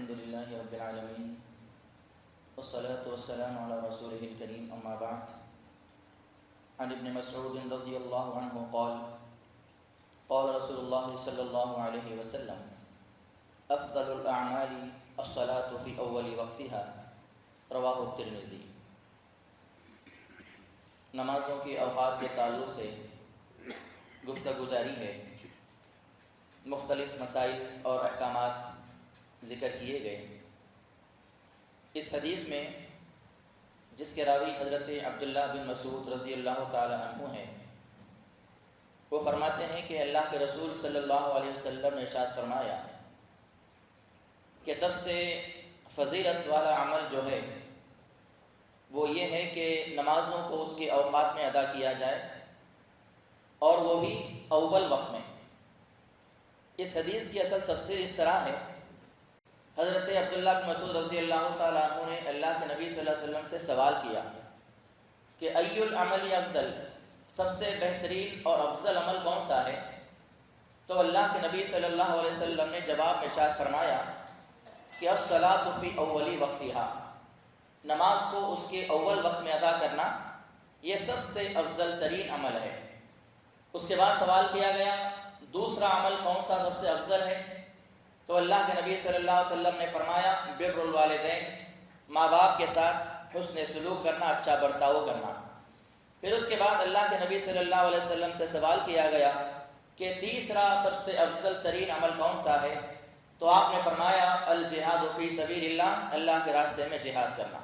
الحمد لله رب العالمين والصلاة والسلام على رسوله الكريم أما بعد عن ابن مسعود رضي الله عنه قال قال رسول الله صلى الله عليه وسلم أفضل الأعمال الصلاة في أول وقتها رواہ الترمذی۔ نمازوں کے اوقات کے تعلق سے گفتگو جاری ہے۔ مختلف مسائل اور احکامات ذکر کیے گئے۔ اس حدیث میں جس کے راوی حضرت عبداللہ بن مسعود رضی اللہ تعالی عنہ ہیں، وہ فرماتے ہیں کہ اللہ کے رسول صلی اللہ علیہ وسلم نے ارشاد فرمایا کہ سب سے فضیلت والا عمل جو ہے وہ یہ ہے کہ نمازوں کو اس کے اوقات میں ادا کیا جائے، اور وہ بھی اول وقت میں۔ اس حدیث کی اصل تفسیر اس طرح ہے، حضرت عبداللہ بن مسعود رضی اللہ تعالیٰ عنہ نے اللہ کے نبی صلی اللہ علیہ وسلم سے سوال کیا کہ ای العمل افضل، سب سے بہترین اور افضل عمل کون سا ہے؟ تو اللہ کے نبی صلی اللہ علیہ وسلم نے جواب میں ارشاد فرمایا کہ الصلاۃ فی اول وقتہا، نماز کو اس کے اول وقت میں ادا کرنا یہ سب سے افضل ترین عمل ہے۔ اس کے بعد سوال کیا گیا دوسرا عمل کون سا سب سے افضل ہے؟ تو اللہ کے نبی صلی اللہ علیہ وسلم نے فرمایا بر الوالدین، ماں باپ کے ساتھ حسن سلوک کرنا، اچھا برتاؤ کرنا۔ پھر اس کے بعد اللہ کے نبی صلی اللہ علیہ وسلم سے سوال کیا گیا کہ تیسرا سب سے افضل ترین عمل کون سا ہے؟ تو آپ نے فرمایا الجہاد فی سبیل اللہ، اللہ کے راستے میں جہاد کرنا۔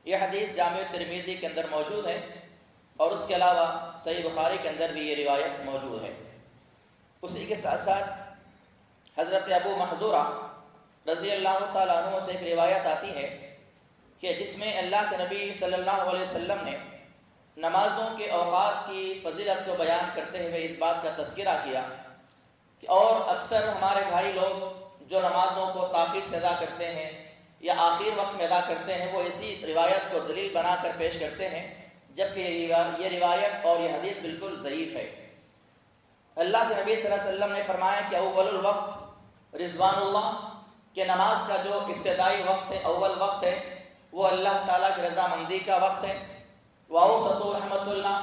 یہ حدیث جامع ترمذی کے اندر موجود ہے، اور اس کے علاوہ صحیح بخاری کے اندر بھی یہ روایت موجود ہے۔ اسی کے ساتھ ساتھ حضرت ابو محذورہ رضی اللہ تعالیٰ عنہ سے ایک روایت آتی ہے کہ جس میں اللہ کے نبی صلی اللہ علیہ وسلم نے نمازوں کے اوقات کی فضیلت کو بیان کرتے ہوئے اس بات کا تذکرہ کیا کہ اور اکثر ہمارے بھائی لوگ جو نمازوں کو تاخیر سے ادا کرتے ہیں یا آخر وقت میں ادا کرتے ہیں، وہ اسی روایت کو دلیل بنا کر پیش کرتے ہیں، جبکہ یہ روایت اور یہ حدیث بالکل ضعیف ہے۔ اللہ کے نبی صلی اللہ علیہ وسلم نے فرمایا کہ اول الوقت رضوان اللہ، کہ نماز کا جو ابتدائی وقت ہے، اول وقت ہے، وہ اللہ تعالیٰ کی رضامندی کا وقت ہے۔ واوسط رحمت اللہ،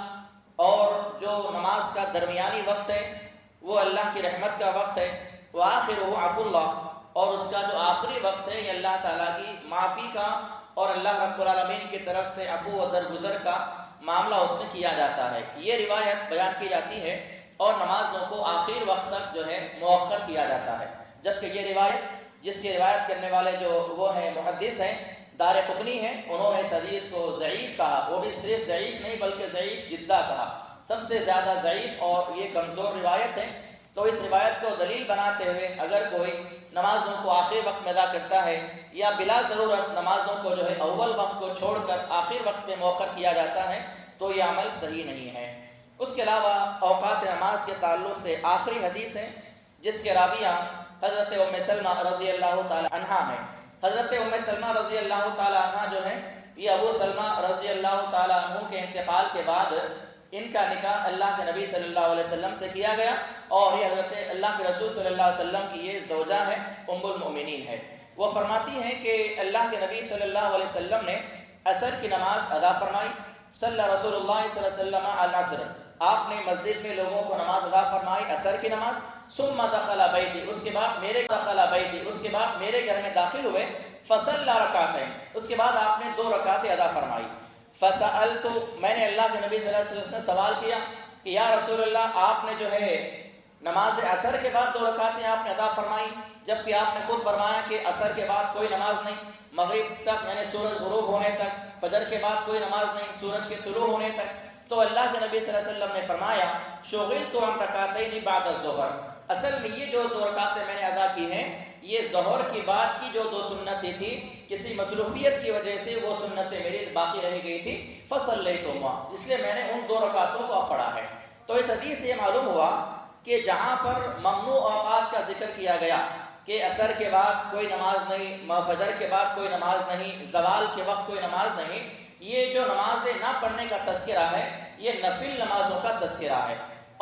اور جو نماز کا درمیانی وقت ہے وہ اللہ کی رحمت کا وقت ہے۔ وآخرہ عفو اللہ، اور اس کا جو آخری وقت ہے یہ اللہ تعالیٰ کی معافی کا اور اللہ رب العالمین کی طرف سے عفو و درگزر کا معاملہ اس میں کیا جاتا ہے۔ یہ روایت بیان کی جاتی ہے، اور نمازوں کو آخر وقت تک جو ہے مؤخر کیا جاتا ہے، جبکہ یہ روایت جس کی روایت کرنے والے جو وہ ہیں محدث ہیں دارقطنی ہیں، انہوں نے اس حدیث کو ضعیف کہا، وہ بھی صرف ضعیف نہیں بلکہ ضعیف جدہ کہا، سب سے زیادہ ضعیف اور یہ کمزور روایت ہے۔ تو اس روایت کو دلیل بناتے ہوئے اگر کوئی نمازوں کو آخر وقت میں ادا کرتا ہے یا بلا ضرورت نمازوں کو جو ہے اول وقت کو چھوڑ کر آخر وقت میں مؤخر کیا جاتا ہے تو یہ عمل صحیح نہیں ہے۔ اس کے علاوہ اوقات نماز کے تعلق سے آخری حدیث ہے جس کے راویہ حضرت ام سلمہ رضی اللہ تعالی عنہا ہیں۔ حضرت ام سلمہ رضی اللہ تعالی عنہا جو ہے یہ ابو سلمہ رضی اللہ تعالی عنہ کے انتقال کے بعد ان کا نکاح اللہ کے نبی صلی اللہ علیہ وسلم سے کیا گیا، اور یہ حضرت اللہ کے رسول صلی اللہ علیہ وسلم کی یہ زوجہ ہے، ام المؤمنین ہے۔ وہ فرماتی ہیں کہ اللہ کے نبی صلی اللہ علیہ وسلم نے عصر کی نماز ادا فرمائی، صلی رسول اللہ صلی اللہ علیہ وسلم العصر، آپ نے مسجد میں لوگوں کو نماز ادا فرمائی عصر کی نماز، ثم دخل بیتی، اس کے بعد میرے گھر میں داخل ہوئے، فصلی رکعتین، اس کے بعد آپ نے 2 رکعتیں ادا فرمائی۔ فسألت، میں نے اللہ کے نبی صلی اللہ علیہ وسلم سے سوال کیا کہ یا رسول اللہ، آپ نے جو ہے نماز عصر کے بعد 2 رکعتیں آپ نے ادا فرمائی، جبکہ آپ نے خود فرمایا کہ عصر کے بعد کوئی نماز نہیں، مغرب تک یعنی سورج غروب ہونے تک، فجر کے بعد کوئی نماز نہیں، سورج کے طلوع ہونے تک۔ تو اللہ کے نبی صلی اللہ علیہ وسلم نے فرمایا شغلت عن رکعتین بعد الظہر، اصل میں یہ جو 2 رکعتیں میں نے ادا کی ہیں یہ ظہر کی بعد کی جو 2 سنتیں تھی، کسی مصروفیت کی وجہ سے وہ سنتیں میری باقی رہ گئی تھی، فصلیتہما، اس لیے میں نے ان 2 رکعتوں کو پڑھا ہے۔ تو اس حدیث سے یہ معلوم ہوا کہ جہاں پر ممنوع اوقات کا ذکر کیا گیا کہ عصر کے بعد کوئی نماز نہیں، فجر کے بعد کوئی نماز نہیں، زوال کے وقت کوئی نماز نہیں، یہ جو نمازیں نہ پڑھنے کا تذکرہ ہے یہ نفل نمازوں کا تذکرہ ہے،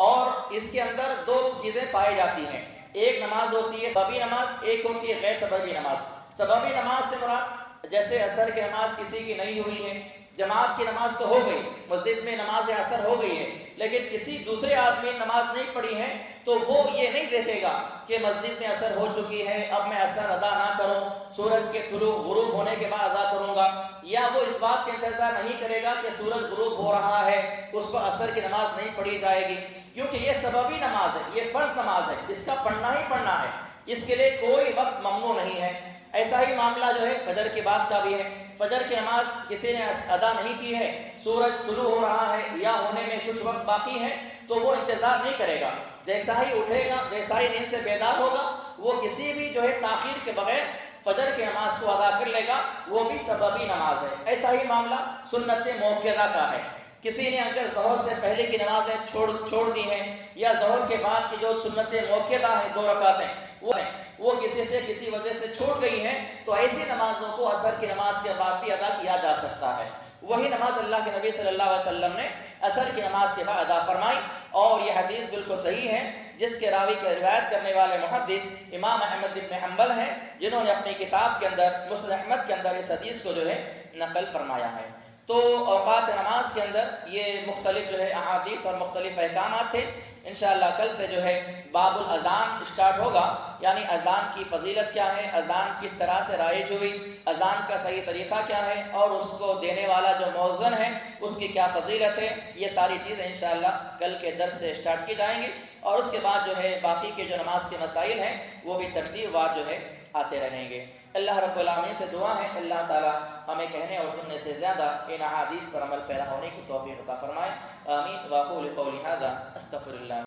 اور اس کے اندر 2 چیزیں پائی جاتی ہیں۔ ایک نماز ہوتی ہے سببی نماز، ایک ہوتی ہے غیر سببی نماز۔ سببی نماز سے مراد جیسے عصر کی نماز کسی کی نہیں ہوئی ہے، جماعت کی نماز تو ہو گئی، مسجد میں نماز عصر ہو گئی ہے، لیکن کسی دوسرے آدمی نے نماز نہیں پڑھی ہے تو وہ یہ نہیں دیکھے گا کہ مسجد میں عصر ہو چکی ہے، اب میں عصر ادا نہ کروں، سورج کے طلوع غروب ہونے کے بعد ادا کروں گا، یا وہ اس بات کا انتظار نہیں کرے گا کہ سورج غروب ہو رہا ہے اس پر عصر کی نماز نہیں پڑھی جائے گی، کیونکہ یہ سببی نماز ہے، یہ فرض نماز ہے، اس کا پڑھنا ہی پڑھنا ہے، اس کے لیے کوئی وقت ممنوع نہیں ہے۔ ایسا ہی معاملہ جو ہے فجر کی بات کا بھی ہے، فجر کی نماز کسی نے ادا نہیں کی ہے، سورج طلوع ہو رہا ہے یا ہونے میں کچھ وقت باقی ہے تو وہ انتظار نہیں کرے گا، جیسا ہی اٹھے گا، جیسا ہی نیند سے بیدار ہوگا، وہ کسی بھی جو ہے تاخیر کے بغیر فجر کی نماز کو ادا کر لے گا، وہ بھی سببی نماز ہے۔ ایسا ہی معاملہ سنت موقدہ کا ہے، کسی نے اگر ظہر سے پہلے کی نمازیں چھوڑ دی ہیں یا ظہر کے بعد کی جو سنت موقدہ ہیں 2 رکعتیں وہ کسی سے کسی وجہ سے چھوٹ گئی ہیں تو ایسی نمازوں کو عصر کی نماز کے بعد بھی ادا کیا جا سکتا ہے۔ وہی نماز اللہ کے نبی صلی اللہ علیہ وسلم نے عصر کی نماز کے بعد ادا فرمائی، اور یہ حدیث بالکل صحیح ہے، جس کے راوی کے روایت کرنے والے محدث امام احمد بن حنبل ہیں، جنہوں نے اپنی کتاب کے اندر مسند احمد کے اندر اس حدیث کو جو ہے نقل فرمایا ہے۔ تو اوقات نماز کے اندر یہ مختلف جو ہے احادیث اور مختلف احکامات تھے۔ انشاءاللہ کل سے جو ہے باب الاذان اسٹارٹ ہوگا، یعنی اذان کی فضیلت کیا ہے، اذان کس طرح سے رائج ہوئی، اذان کا صحیح طریقہ کیا ہے، اور اس کو دینے والا جو مؤذن ہے اس کی کیا فضیلت ہے، یہ ساری چیزیں انشاءاللہ کل کے درس سے اسٹارٹ کی جائیں گی، اور اس کے بعد جو ہے باقی کے جو نماز کے مسائل ہیں وہ بھی ترتیب وار جو ہے آتے رہیں گے۔ اللہ رب العالمین سے دعا ہے اللہ تعالی ہمیں کہنے اور سننے سے زیادہ ان احادیث پر عمل پیرا ہونے کی توفیق عطا فرمائے، آمین۔ واقول قولی ھذا استغفر اللہ